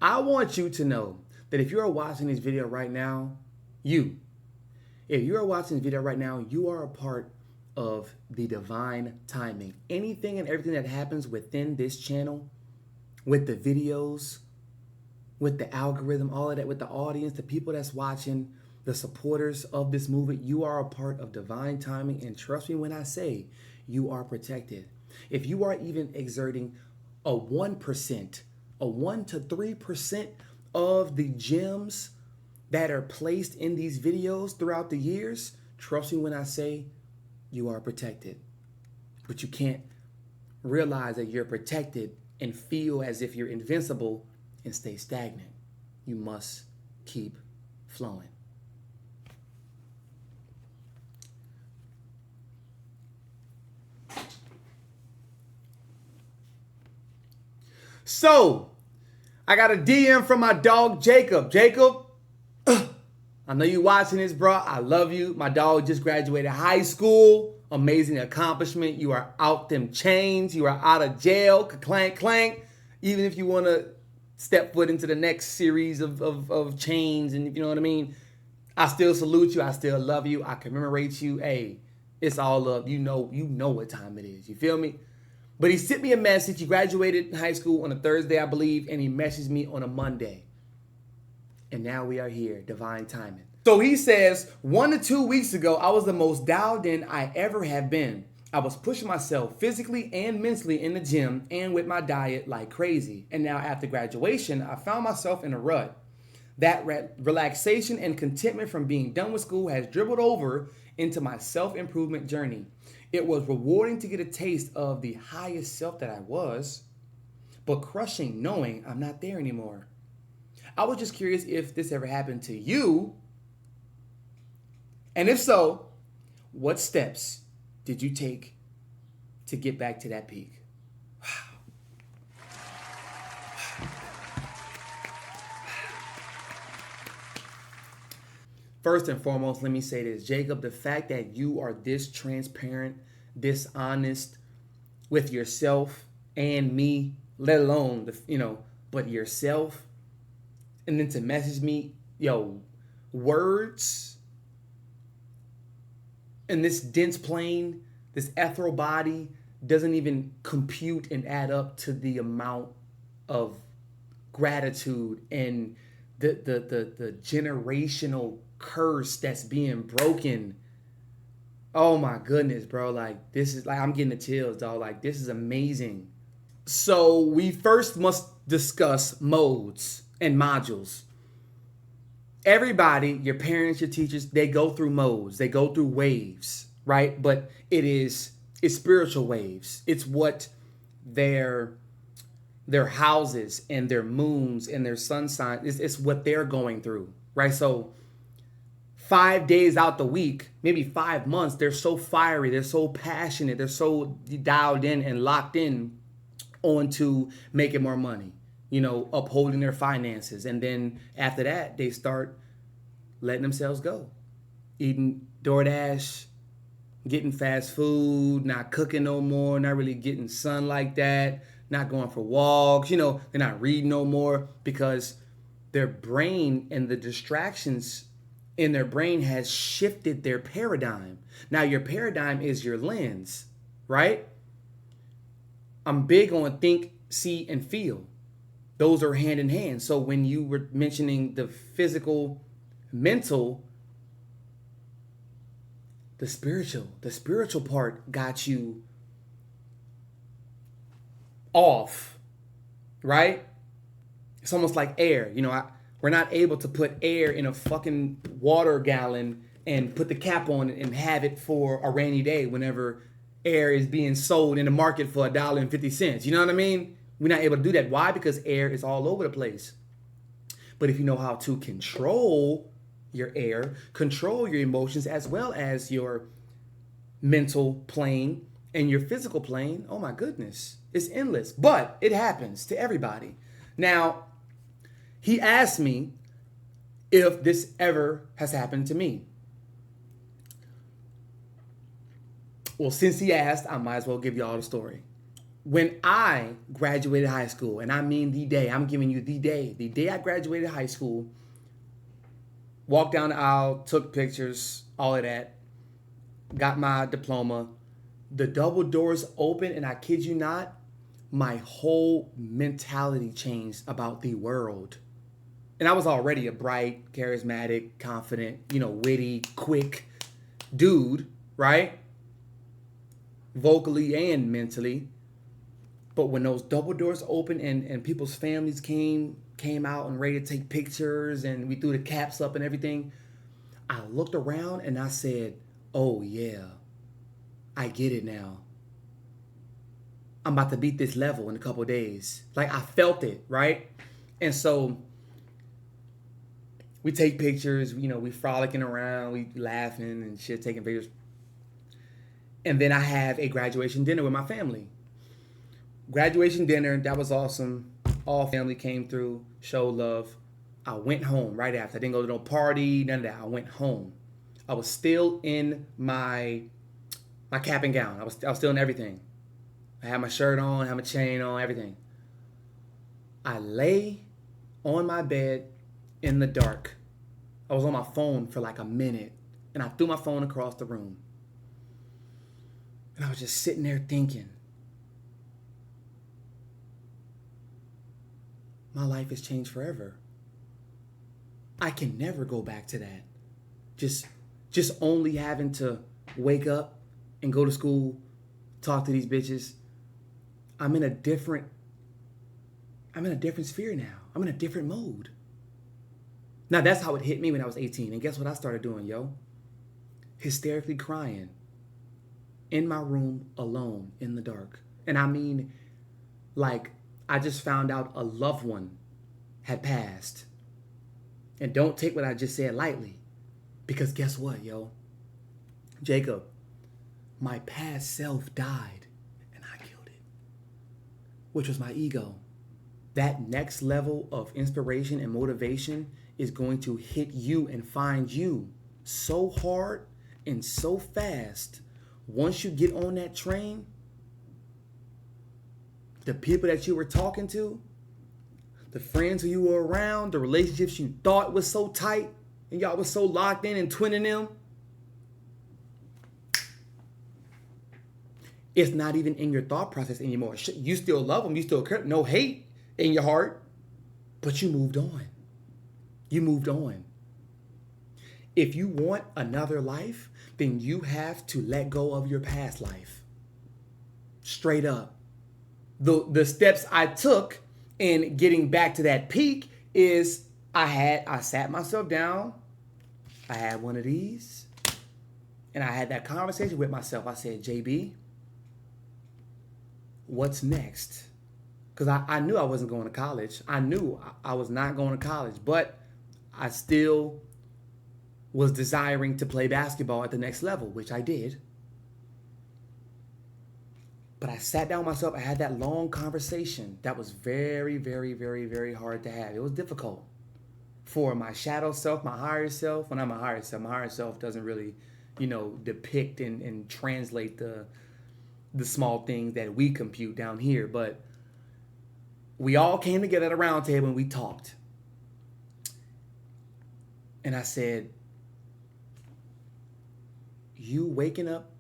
I want you to know that if you are watching this video right now, if you are watching this video right now, you are a part of the divine timing. Anything and everything that happens within this channel, with the videos, with the algorithm, all of that, with the audience, the people that's watching, the supporters of this movement, you are a part of divine timing. And trust me when I say you are protected. If you are even exerting a 1%, a 1 to 3% of the gems that are placed in these videos throughout the years, trust me when I say you are protected. But you can't realize that you're protected and feel as if you're invincible and stay stagnant. You must keep flowing. So, I got a DM from my dog, Jacob. Jacob, I know you watching this, bro. I love you. My dog just graduated high school. Amazing accomplishment. You are out them chains. You are out of jail. Clank, clank. Even if you want to step foot into the next series of chains, and you know what I mean, I still salute you. I still love you. I commemorate you. Hey, it's all love. You know what time it is. You feel me? But he sent me a message. He graduated high school on a Thursday, I believe, and he messaged me on a Monday. And now we are here, divine timing. So he says, 1 to 2 weeks ago, I was the most dialed in I ever have been. I was pushing myself physically and mentally in the gym and with my diet like crazy. And now after graduation, I found myself in a rut. That relaxation and contentment from being done with school has dribbled over into my self-improvement journey. It was rewarding to get a taste of the highest self that I was, but crushing knowing I'm not there anymore. I was just curious if this ever happened to you. And if so, what steps did you take to get back to that peak? First and foremost, let me say this, Jacob, the fact that you are this transparent, this honest with yourself and me, let alone, but yourself, and then to message me, words in this dense plane, this ethereal body doesn't even compute and add up to the amount of gratitude and the generational curse that's being broken. Oh my goodness, bro. Like, this is like, I'm getting the chills, dog. Like, this is amazing. So we first must discuss modes and modules. Everybody, your parents, your teachers, they go through modes. They go through waves, right? But it's spiritual waves. It's what their houses and their moons and their sun signs, it's what they're going through, right? So 5 days out the week, maybe 5 months, they're so fiery, they're so passionate, they're so dialed in and locked in onto making more money, upholding their finances. And then after that, they start letting themselves go. Eating DoorDash, getting fast food, not cooking no more, not really getting sun like that, not going for walks, they're not reading no more because their brain and the distractions in their brain has shifted their paradigm. Now your paradigm is your lens, right? I'm big on think, see, and feel. Those are hand in hand. So when you were mentioning the physical, mental, the spiritual part got you off, right? It's almost like air. We're not able to put air in a fucking water gallon and put the cap on it and have it for a rainy day whenever air is being sold in the market for $1.50. You know what I mean? We're not able to do that. Why? Because air is all over the place. But if you know how to control your air, control your emotions, as well as your mental plane and your physical plane, oh my goodness, it's endless. But it happens to everybody. Now, he asked me if this ever has happened to me. Well, since he asked, I might as well give y'all the story. when I graduated high school, and I mean the day, I'm giving you the day I graduated high school, walked down the aisle, took pictures, all of that, got my diploma, the double doors open, and I kid you not, my whole mentality changed about the world. And I was already a bright, charismatic, confident, witty, quick dude, right? Vocally and mentally. But when those double doors opened and people's families came out and ready to take pictures and we threw the caps up and everything, I looked around and I said, oh yeah, I get it now. I'm about to beat this level in a couple of days. Like, I felt it, right? And so we take pictures, we frolicking around, we laughing and shit, taking pictures. And then I have a graduation dinner with my family. Graduation dinner, that was awesome. All family came through, showed love. I went home right after. I didn't go to no party, none of that. I went home. I was still in my cap and gown. I was still in everything. I had my shirt on, had my chain on, everything. I lay on my bed in the dark. I was on my phone for like a minute, and I threw my phone across the room. And I was just sitting there thinking, my life has changed forever. I can never go back to that. Just only having to wake up and go to school, talk to these bitches. I'm in a different sphere now. I'm in a different mode. Now, that's how it hit me when I was 18. And guess what I started doing, yo? Hysterically crying in my room alone in the dark. And I mean, like, I just found out a loved one had passed. And don't take what I just said lightly. Because guess what, yo? Jacob, my past self died and I killed it. Which was my ego. That next level of inspiration and motivation is going to hit you and find you so hard and so fast. Once you get on that train, the people that you were talking to, the friends who you were around, the relationships you thought was so tight and y'all was so locked in and twinning them, it's not even in your thought process anymore. You still love them, you still care, no hate in your heart, but you moved on. You moved on. If you want another life, then you have to let go of your past life. Straight up. The steps I took in getting back to that peak is I sat myself down, I had one of these, and I had that conversation with myself. I said, JB, what's next? Because I knew I wasn't going to college. I knew I was not going to college, but I still was desiring to play basketball at the next level, which I did. But I sat down with myself. I had that long conversation that was very, very, very, very hard to have. It was difficult for my shadow self, my higher self. When I'm a higher self doesn't really, depict and translate the small things that we compute down here. But we all came together at a round table and we talked. And I said, you waking up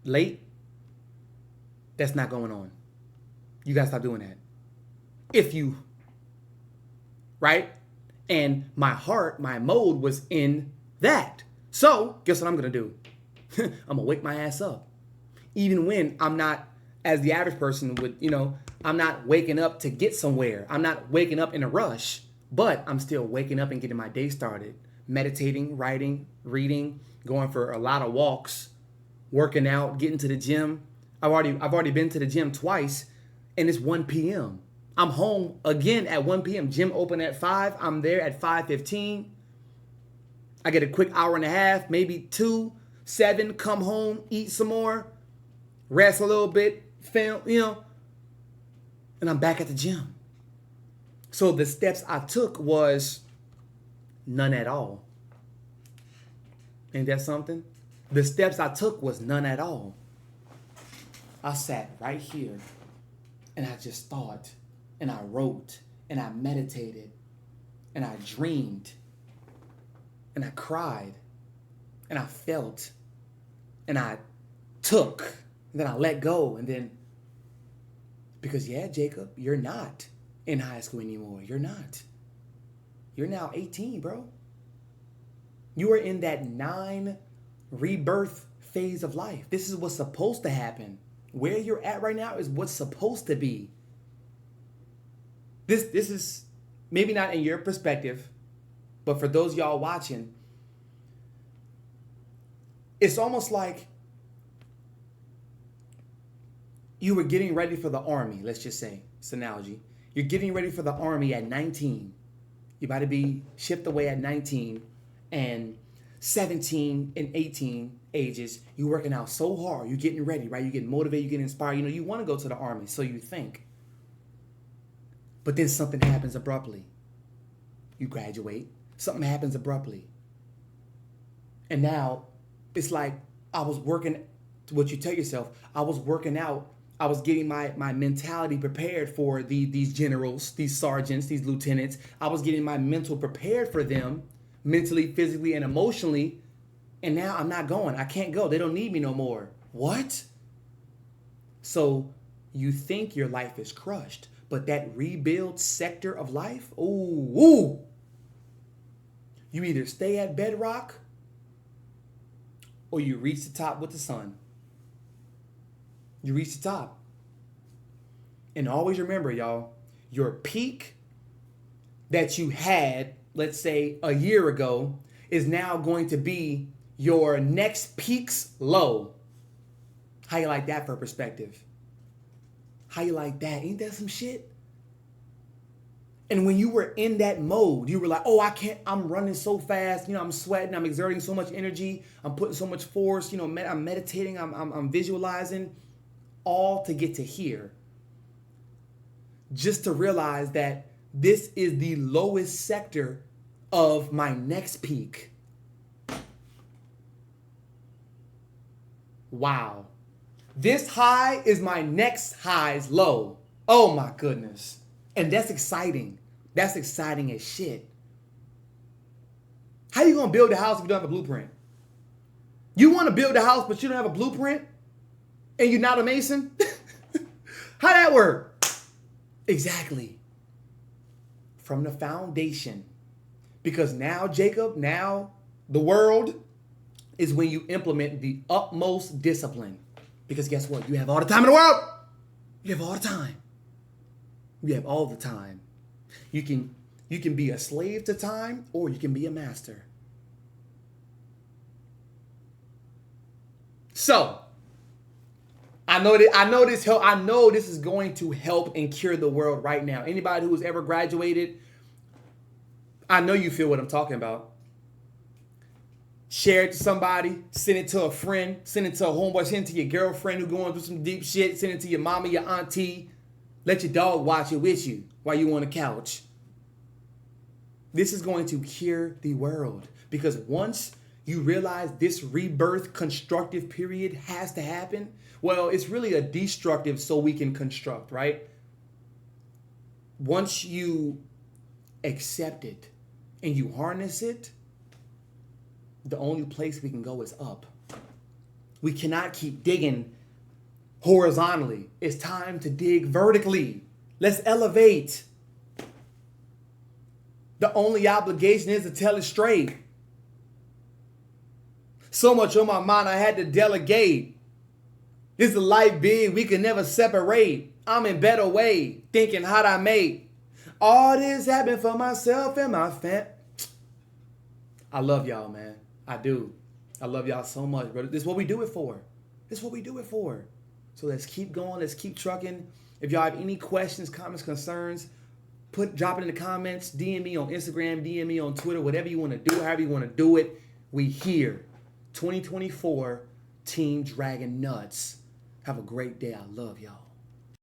late, that's not going on. You got to stop doing that. Right? And my heart, my mode was in that. So guess what I'm going to do? I'm going to wake my ass up. Even when I'm not, as the average person would, I'm not waking up to get somewhere. I'm not waking up in a rush, but I'm still waking up and getting my day started. Meditating, writing, reading, going for a lot of walks, working out, getting to the gym. I've already been to the gym twice, and it's 1 p.m. I'm home again at 1 p.m. Gym open at 5. I'm there at 5:15. I get a quick hour and a half, maybe 2, 7, come home, eat some more, rest a little bit, film, and I'm back at the gym. So the steps I took was none at all. Ain't that something? The steps I took was none at all. I sat right here And I just thought, and I wrote, and I meditated, and I dreamed, and I cried, and I felt, and I took, and then I let go, and then, because yeah, Jacob, you're not in high school anymore. You're not. You're now 18, bro. You are in that 9 rebirth phase of life. This is what's supposed to happen. Where you're at right now is what's supposed to be. This is maybe not in your perspective, but for those y'all watching, it's almost like you were getting ready for the army. Let's just say, it's an analogy. You're getting ready for the army at 19. You're about to be shipped away at 19, and 17 and 18 ages, you're working out so hard. You're getting ready, right? You're getting motivated. You're getting inspired. You know, you want to go to the army, so you think. But then something happens abruptly. You graduate. Something happens abruptly. And now it's like I was working, what you tell yourself, I was working out. I was getting my mentality prepared for these generals, these sergeants, these lieutenants. I was getting my mental prepared for them, mentally, physically, and emotionally. And now I'm not going. I can't go. They don't need me no more. What? So you think your life is crushed, but that rebuild sector of life, ooh, you either stay at bedrock or you reach the top with the sun. You reach the top. And always remember, y'all, your peak that you had, let's say a year ago, is now going to be your next peak's low. How you like that for perspective? How you like that? Ain't that some shit? And when you were in that mode, you were like, oh, I can't, I'm running so fast. You know, I'm sweating. I'm exerting so much energy. I'm putting so much force. You know, I'm meditating. I'm visualizing, all to get to here. Just to realize that this is the lowest sector of my next peak. Wow. This high is my next high's low. Oh my goodness. And that's exciting. That's exciting as shit. How you gonna build a house if you don't have a blueprint? You want to build a house, but you don't have a blueprint? And you're not a mason? How that work? Exactly. From the foundation. Because now, Jacob, now the world is when you implement the utmost discipline. Because guess what? You have all the time in the world. You have all the time. You have all the time. You can be a slave to time, or you can be a master. So, I know this is going to help and cure the world right now. Anybody who's ever graduated, I know you feel what I'm talking about. Share it to somebody, send it to a friend, send it to a homeboy, send it to your girlfriend who's going through some deep shit, send it to your mama, your auntie. Let your dog watch it with you while you on the couch. This is going to cure the world, because once you realize this rebirth constructive period has to happen, well, it's really a destructive so we can construct, right? Once you accept it and you harness it, the only place we can go is up. We cannot keep digging horizontally. It's time to dig vertically. Let's elevate. The only obligation is to tell it straight. So much on my mind, I had to delegate. This is a life big, we can never separate. I'm in better way, thinking how'd I make. All this happened for myself and my fam. I love y'all, man. I do. I love y'all so much, brother. This is what we do it for. This is what we do it for. So let's keep going. Let's keep trucking. If y'all have any questions, comments, concerns, drop it in the comments. DM me on Instagram. DM me on Twitter. Whatever you want to do, however you want to do it. We here. 2024 Team Dragon Nuts. Have a great day. I love y'all.